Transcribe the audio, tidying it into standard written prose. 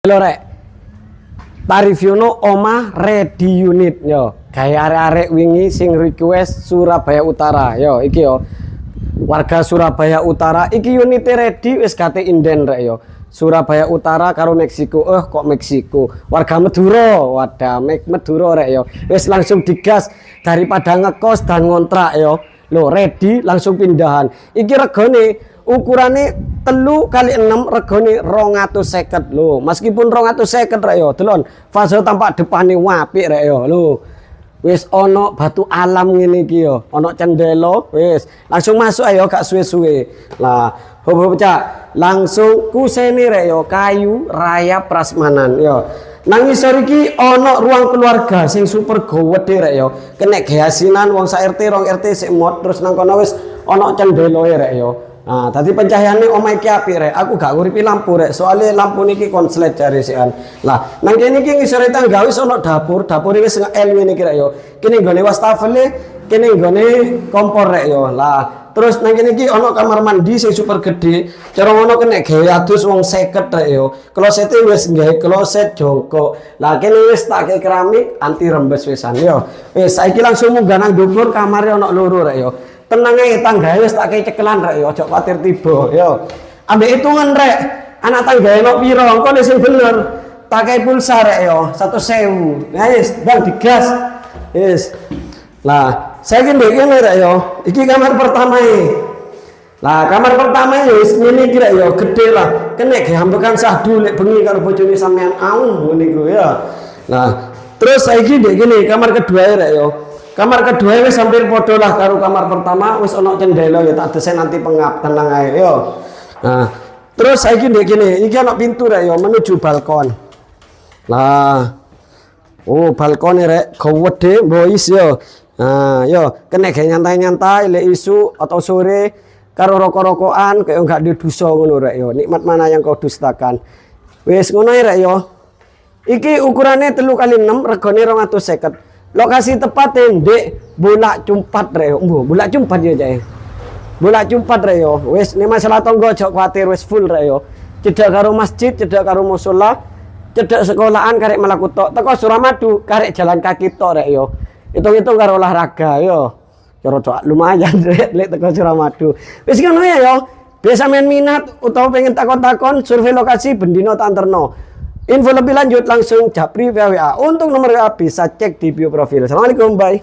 Halo rek, tarifyono omah ready unit yo. Kayak arek-arek wingi sing request Surabaya Utara yo. Iki yo, warga Surabaya Utara. Iki unit ready wis kate inden rek yo. Surabaya Utara karo Meksiko. Kok Meksiko? Warga Madura. Wadah Madura rek yo. Wis langsung digas daripada ngekos dan ngontrak yo. Lo ready langsung pindahan. Iki regane ukurannya 3x6 regane 250 lho. Meskipun 250 rek yo, delon fase tampak depane apik rek yo. Lho. Wis ono batu alam ngene iki yo. Ono cendelo, wis langsung masuk ayo gak suwe-suwe. Lah, hop cak, langsung kusene rek yo kayu raya prasmanan yo. Nang ngisor iki ono ruang keluarga sing super gede rek yo. Kenek gasinan wong sak RT 2 RT sik mod terus nang kono wis ono cendeloe rek yo. Nah, tadi pencahayaannya omah iki apik rek. Aku gak nguripi lampu rek. Soalnya lampu niki konslet jare sian. Lah, nang kene iki ngisore tangga wis ono dapur. Dapur wis nge-L ngene iki rek yo. Kene nggone wastafele, kene nggone kompor rek yo. Lah, terus nang kene iki ono kamar mandi sing super gede. Cara ngono kene gawe adus wong 50 rek yo. Klosete wis gawe kloset jongkok. Lah kene wis tak gawe keramik anti rembes wisan yo. Wis saiki langsung munggah nang dhuwur kamare ono loro rek yo. Tenang aja tangga wis tak kei cekelan rek yo, ojo kuwatir tiba yo. Ambek hitungan rek, anak tangga no piro, engko sing bener. Tak kei pulsa rek yo, 100.000. Nah wis, bang digas. Wis. Lah, saiki ndek kene rek yo, iki kamar pertama e. Lah, kamar pertama yo wis ngene iki rek yo, gede lah. Kenek gambekan sahdu lek bengi karo bojone sampean ngene iku ya. Nah, terus saiki ndek kene kamar kedua rek yo. Kamar kedua wis hampir podo lah karo kamar pertama, wis ono cendela ya tak desen nanti pengap tenang ae yo. Nah, terus saiki ndek kene, iki ono pintu rek yo menuju balkon. Lah. Oh, balkone rek gede bois yo. Nah, yo kene gawe nyantai-nyantai lek isu atau sore karo rokok-rokokan kayak enggak di duso ngono rek yo. Nikmat mana yang kau dustakan. Wis ngono rek yo. Iki ukurannya 3x6 regane 250. Lokasi tepatnya ndek Bulak Cumpat rek. Bulak Cumpat ya jae. Bulak Cumpat rek yo. Wis ini masalah tonggo ojo kuwatir wis full rek yo. Cedhak karo masjid, cedhak karo musala, cedhak sekolahan karek mlaku tok. Teko Suramadu karek jalan kaki tok rek yo. Hitung-hitung karo olahraga yo. Cara lumayan rek lek teko Suramadu. Wis ngono ya yo. Biasa main minat utawa pengen takon-takon survei lokasi bendino tak anterno. Info lebih lanjut langsung japri via WA. Untuk nomor WA bisa cek di bio profil. Assalamualaikum, bye.